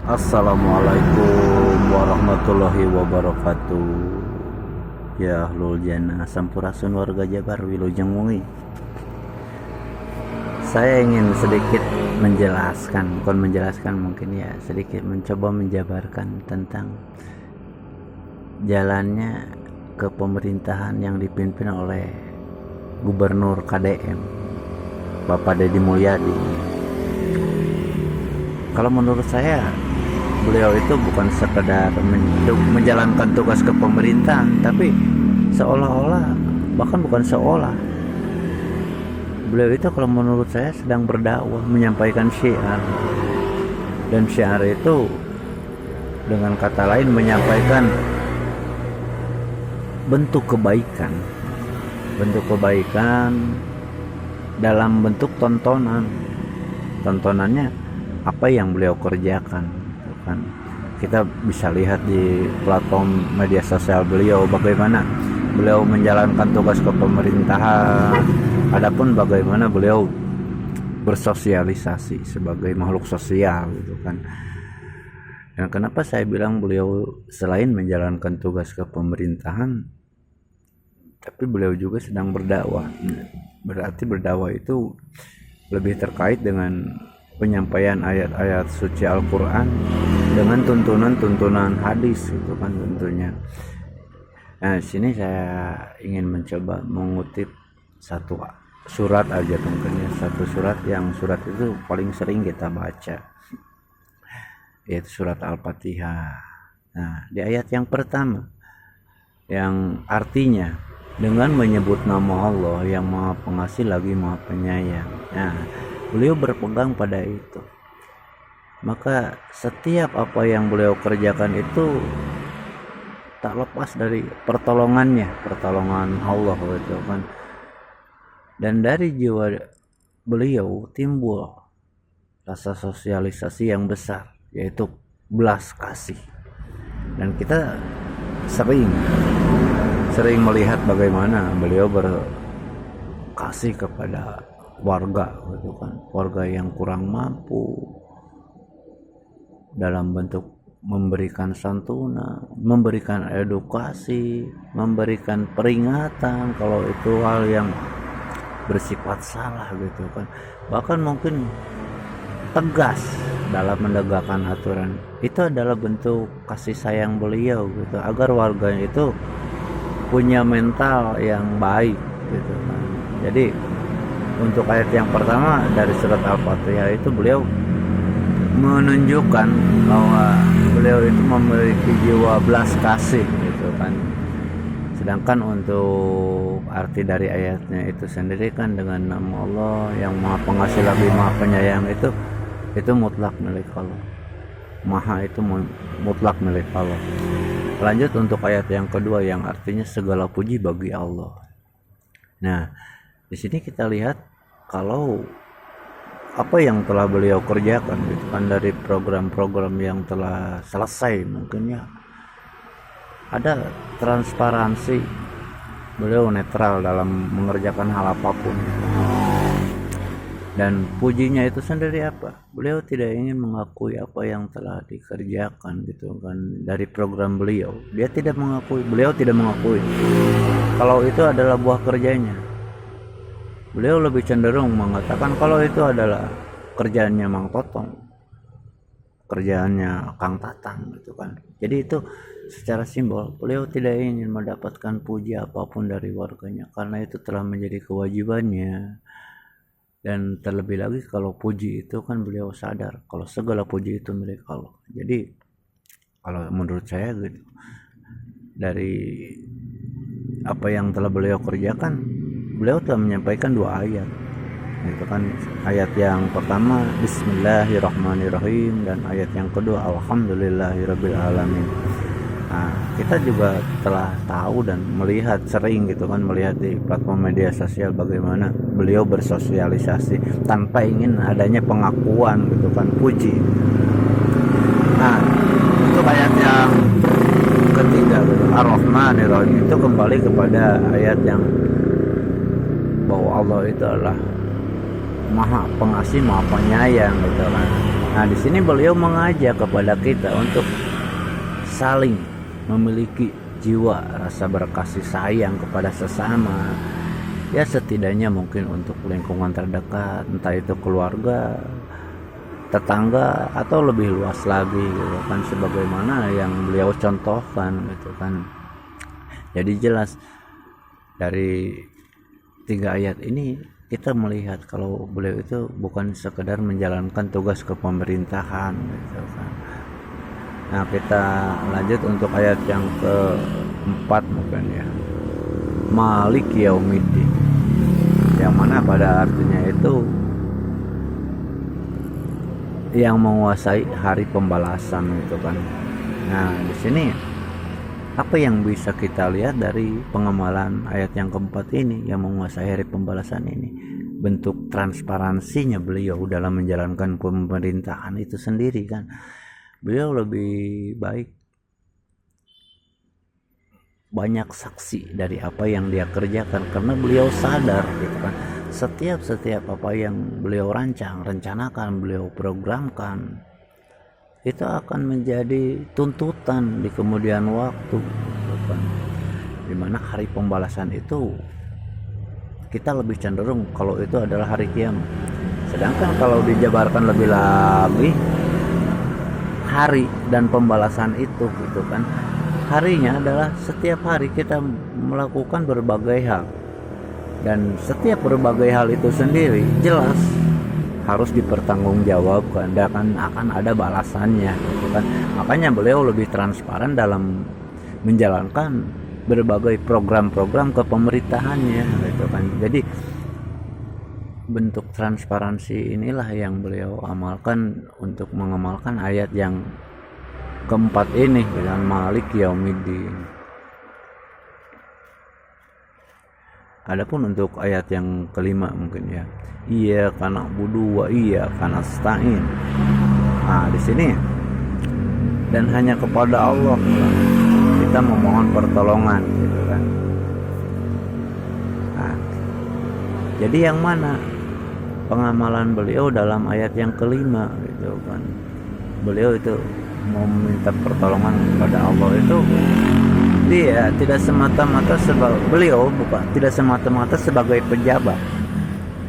Assalamualaikum warahmatullahi wabarakatuh. Ya ahlul jannah, sampurasun warga Jabar Wilujeng Wengi. Saya ingin sedikit bukan menjelaskan mungkin ya, sedikit mencoba menjabarkan tentang jalannya kepemerintahan yang dipimpin oleh Gubernur KDM Bapak Deddy Mulyadi. Kalau menurut saya, beliau itu bukan sekedar menjalankan tugas kepemerintahan, tapi seolah-olah, bahkan bukan seolah, beliau itu kalau menurut saya sedang berdakwah, menyampaikan syiar. Dan syiar itu dengan kata lain menyampaikan bentuk kebaikan dalam bentuk tontonannya apa yang beliau kerjakan, kan kita bisa lihat di platform media sosial beliau bagaimana beliau menjalankan tugas kepemerintahan, adapun bagaimana beliau bersosialisasi sebagai makhluk sosial gitu kan. Dan kenapa saya bilang beliau selain menjalankan tugas kepemerintahan, tapi beliau juga sedang berdakwah. Berarti berdakwah itu lebih terkait dengan penyampaian ayat-ayat suci Al-Quran dengan tuntunan hadis gitu kan tentunya. Nah, sini saya ingin mencoba mengutip satu surat aja mungkin ya, satu surat itu paling sering kita baca, yaitu surat Al-Fatihah. Nah, di ayat yang pertama yang artinya dengan menyebut nama Allah yang Maha Pengasih lagi Maha Penyayang. Nah, beliau berpegang pada itu. Maka setiap apa yang beliau kerjakan itu tak lepas dari pertolongan Allah gitu kan. Dan dari jiwa beliau timbul rasa sosialisasi yang besar, yaitu belas kasih. Dan kita sering melihat bagaimana beliau berkasih kepada warga gitu kan, warga yang kurang mampu, dalam bentuk memberikan santunan, memberikan edukasi, memberikan peringatan kalau itu hal yang bersifat salah gitu kan, bahkan mungkin tegas dalam menegakkan aturan. Itu adalah bentuk kasih sayang beliau gitu, agar warganya itu punya mental yang baik gitu kan. Jadi untuk ayat yang pertama dari surat Al-Fatihah itu beliau menunjukkan bahwa beliau itu memiliki jiwa belas kasih gitu kan. Sedangkan untuk arti dari ayatnya itu sendiri kan dengan nama Allah yang Maha Pengasih lagi Maha Penyayang, itu mutlak milik Allah. Maha itu mutlak milik Allah. Lanjut untuk ayat yang kedua yang artinya segala puji bagi Allah. Nah, di sini kita lihat kalau apa yang telah beliau kerjakan gitu kan, dari program-program yang telah selesai mungkin ya, ada transparansi, beliau netral dalam mengerjakan hal apapun. Dan pujinya itu sendiri apa? Beliau tidak ingin mengakui apa yang telah dikerjakan gitu kan dari program beliau. Beliau tidak mengakui kalau itu adalah buah kerjanya. Beliau lebih cenderung mengatakan kalau itu adalah kerjaannya Mang Totong, kerjaannya Kang Tatang gitu kan. Jadi itu secara simbol beliau tidak ingin mendapatkan puji apapun dari warganya, karena itu telah menjadi kewajibannya. Dan terlebih lagi kalau puji itu kan beliau sadar kalau segala puji itu milik Allah. Jadi kalau menurut saya gitu, dari apa yang telah beliau kerjakan, beliau telah menyampaikan dua ayat itu kan. Ayat yang pertama Bismillahirrahmanirrahim, dan ayat yang kedua Alhamdulillahirabbil alamin. Nah, kita juga telah tahu dan sering melihat di platform media sosial bagaimana beliau bersosialisasi tanpa ingin adanya pengakuan gitu kan, puji. Nah, untuk ayat yang ketiga Ar-Rahmanir-Rahim itu kembali kepada ayat yang bahwa Allah itu adalah Maha Pengasih Maha Penyayang gitu kan. Nah, di sini beliau mengajak kepada kita untuk saling memiliki jiwa rasa berkasih sayang kepada sesama. Ya setidaknya mungkin untuk lingkungan terdekat, entah itu keluarga, tetangga, atau lebih luas lagi gitu kan, sebagaimana yang beliau contohkan gitu kan. Jadi jelas dari 3 ayat ini kita melihat kalau beliau itu bukan sekedar menjalankan tugas kepemerintahan gitu kan. Nah, kita lanjut untuk ayat yang keempat mungkin ya. Malik Yaumiddin, yang mana pada artinya itu yang menguasai hari pembalasan gitu kan. Nah, di sini apa yang bisa kita lihat dari pengamalan ayat yang keempat ini yang menguasai hari pembalasan ini? Bentuk transparansinya beliau dalam menjalankan pemerintahan itu sendiri kan. Beliau lebih baik banyak saksi dari apa yang dia kerjakan, karena beliau sadar gitu kan, setiap apa yang beliau rencanakan, beliau programkan itu akan menjadi tuntutan di kemudian waktu gitu kan. Dimana hari pembalasan itu kita lebih cenderung kalau itu adalah hari kiamat, sedangkan kalau dijabarkan lebih lagi hari dan pembalasan itu gitu kan, harinya adalah setiap hari kita melakukan berbagai hal, dan setiap berbagai hal itu sendiri jelas harus dipertanggungjawabkan dan akan ada balasannya gitu kan. Makanya beliau lebih transparan dalam menjalankan berbagai program-program kepemerintahannya gitu kan. Jadi bentuk transparansi inilah yang beliau amalkan untuk mengamalkan ayat yang keempat ini dengan Malik Yaumiddin. Adapun untuk ayat yang kelima mungkin ya, iya karena budu wa iya karena stain. Nah, di sini dan hanya kepada Allah kita memohon pertolongan gitu kan. Nah, jadi yang mana pengamalan beliau dalam ayat yang kelima gitu kan, beliau itu mau meminta pertolongan kepada Allah itu dia tidak semata-mata tidak semata-mata sebagai pejabat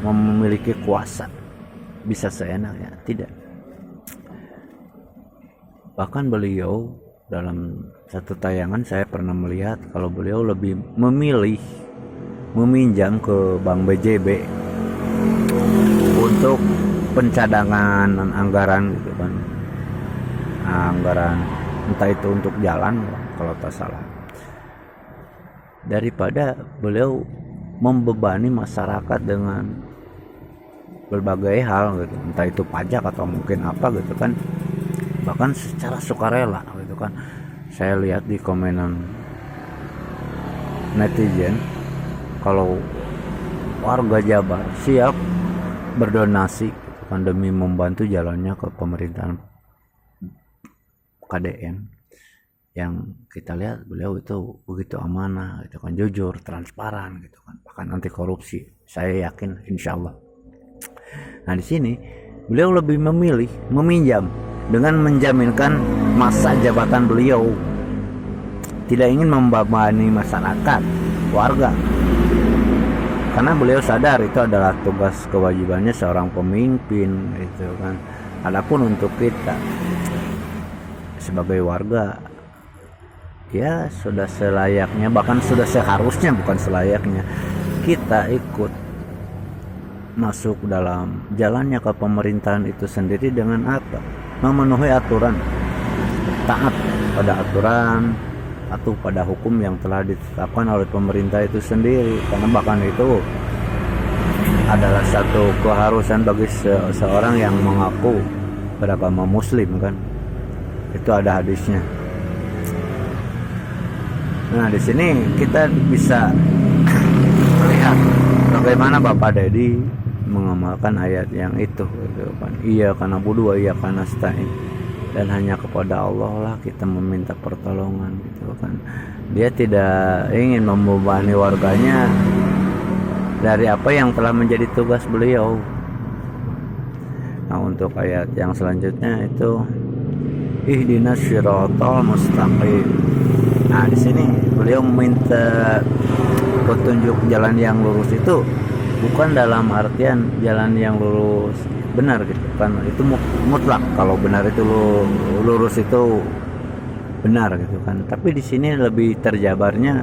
memiliki kuasa bisa seenaknya, tidak. Bahkan beliau dalam satu tayangan saya pernah melihat kalau beliau lebih memilih meminjam ke Bank BJB untuk pencadangan anggaran gitu kan, anggaran entah itu untuk jalan kalau tak salah, daripada beliau membebani masyarakat dengan berbagai hal gitu, entah itu pajak atau mungkin apa gitu kan, bahkan secara sukarela gitu kan. Saya lihat di komenan netizen kalau warga Jabar siap berdonasi gitu kan, demi membantu jalannya ke pemerintahan KDN. Yang kita lihat beliau itu begitu amanah gitu kan, jujur, transparan gitu kan, bahkan anti korupsi, saya yakin insya Allah. Nah, di sini beliau lebih memilih meminjam dengan menjaminkan masa jabatan beliau, tidak ingin membebani masyarakat, warga, karena beliau sadar itu adalah tugas kewajibannya seorang pemimpin gitu kan. Adapun untuk kita sebagai warga, ya sudah selayaknya, bahkan sudah seharusnya, bukan selayaknya, kita ikut masuk dalam jalannya ke pemerintahan itu sendiri dengan apa? Memenuhi aturan, taat pada aturan atau pada hukum yang telah ditetapkan oleh pemerintah itu sendiri, karena bahkan itu adalah satu keharusan bagi seorang yang mengaku beragama Muslim kan, itu ada hadisnya. Nah, di sini kita bisa melihat bagaimana Bapak Dedi mengamalkan ayat yang itu gitu kan. Iya karena budu, iya karena stain, dan hanya kepada Allah lah kita meminta pertolongan gitu kan. Dia tidak ingin membebani warganya dari apa yang telah menjadi tugas beliau. Nah, untuk ayat yang selanjutnya itu ihdinas syiratal mustaqim. Nah, di sini beliau meminta petunjuk jalan yang lurus itu bukan dalam artian jalan yang lurus benar gitu kan, itu mutlak kalau benar itu lurus itu benar gitu kan. Tapi di sini lebih terjabarnya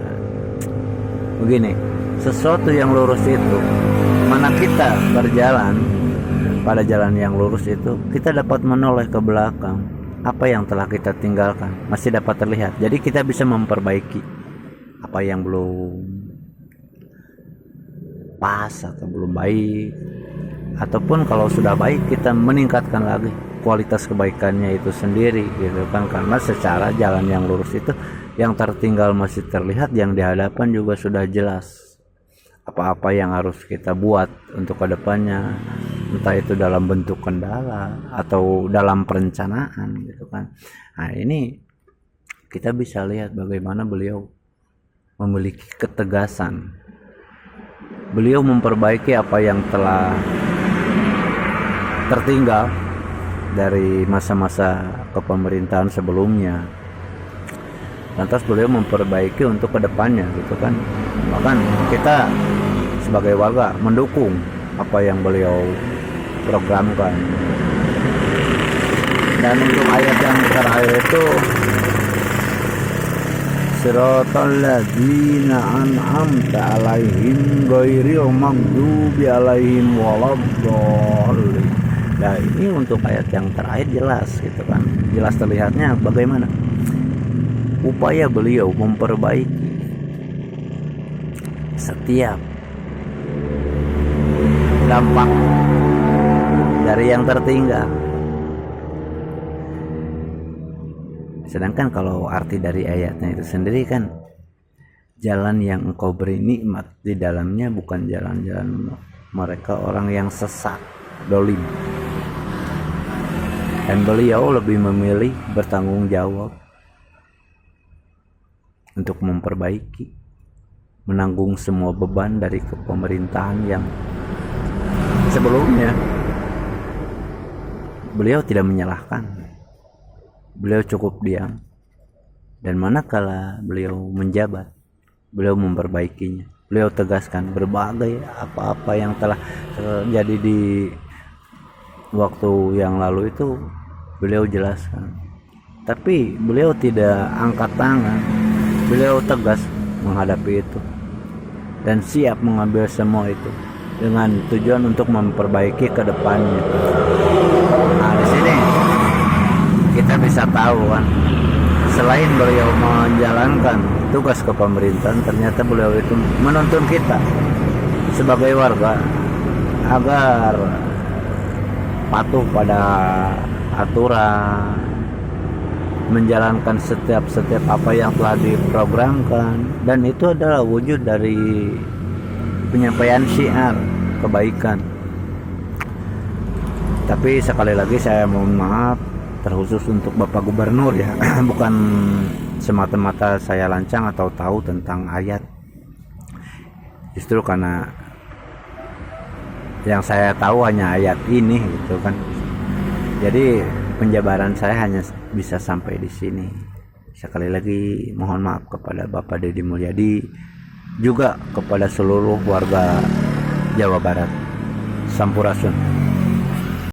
begini, sesuatu yang lurus itu mana kita berjalan pada jalan yang lurus itu kita dapat menoleh ke belakang, apa yang telah kita tinggalkan masih dapat terlihat, jadi kita bisa memperbaiki apa yang belum pas atau belum baik, ataupun kalau sudah baik kita meningkatkan lagi kualitas kebaikannya itu sendiri gitu kan. Karena secara jalan yang lurus itu yang tertinggal masih terlihat, yang di hadapan juga sudah jelas apa-apa yang harus kita buat untuk kedepannya, entah itu dalam bentuk kendala atau dalam perencanaan gitu kan. Nah, ini kita bisa lihat bagaimana beliau memiliki ketegasan. Beliau memperbaiki apa yang telah tertinggal dari masa-masa kepemerintahan sebelumnya. Lantas beliau memperbaiki untuk kedepannya gitu kan. Bahkan kita sebagai warga mendukung apa yang beliau programkan. Dan untuk ayat yang terakhir itu siratal ladzina an'amta alaihim ghairil maghdubi alaihim waladdallin. Nah, ini untuk ayat yang terakhir jelas gitu kan. Jelas terlihatnya bagaimana upaya beliau memperbaiki setiap dampak dari yang tertinggal. Sedangkan kalau arti dari ayatnya itu sendiri kan, jalan yang engkau beri nikmat di dalamnya bukan jalan-jalan mereka orang yang sesat, dolim. Dan beliau lebih memilih bertanggung jawab untuk memperbaiki, menanggung semua beban dari kepemerintahan yang sebelumnya. Beliau tidak menyalahkan. Beliau cukup diam, dan manakala beliau menjabat, beliau memperbaikinya. Beliau tegaskan berbagai apa-apa yang telah terjadi di waktu yang lalu itu beliau jelaskan. Tapi beliau tidak angkat tangan, beliau tegas menghadapi itu dan siap mengambil semua itu dengan tujuan untuk memperbaiki ke depannya. Nah, di sini kita bisa tahu kan, selain beliau menjalankan tugas kepemerintahan, ternyata beliau itu menuntun kita sebagai warga agar patuh pada aturan, menjalankan setiap apa yang telah diprogramkan, dan itu adalah wujud dari penyampaian syiar kebaikan. Tapi sekali lagi saya mohon maaf, terkhusus untuk Bapak Gubernur ya, bukan semata-mata saya lancang atau tahu tentang ayat. Justru karena yang saya tahu hanya ayat ini gitu kan. Jadi penjabaran saya hanya bisa sampai di sini. Sekali lagi mohon maaf kepada Bapak Deddy Mulyadi, juga kepada seluruh warga Jawa Barat. Sampurasun.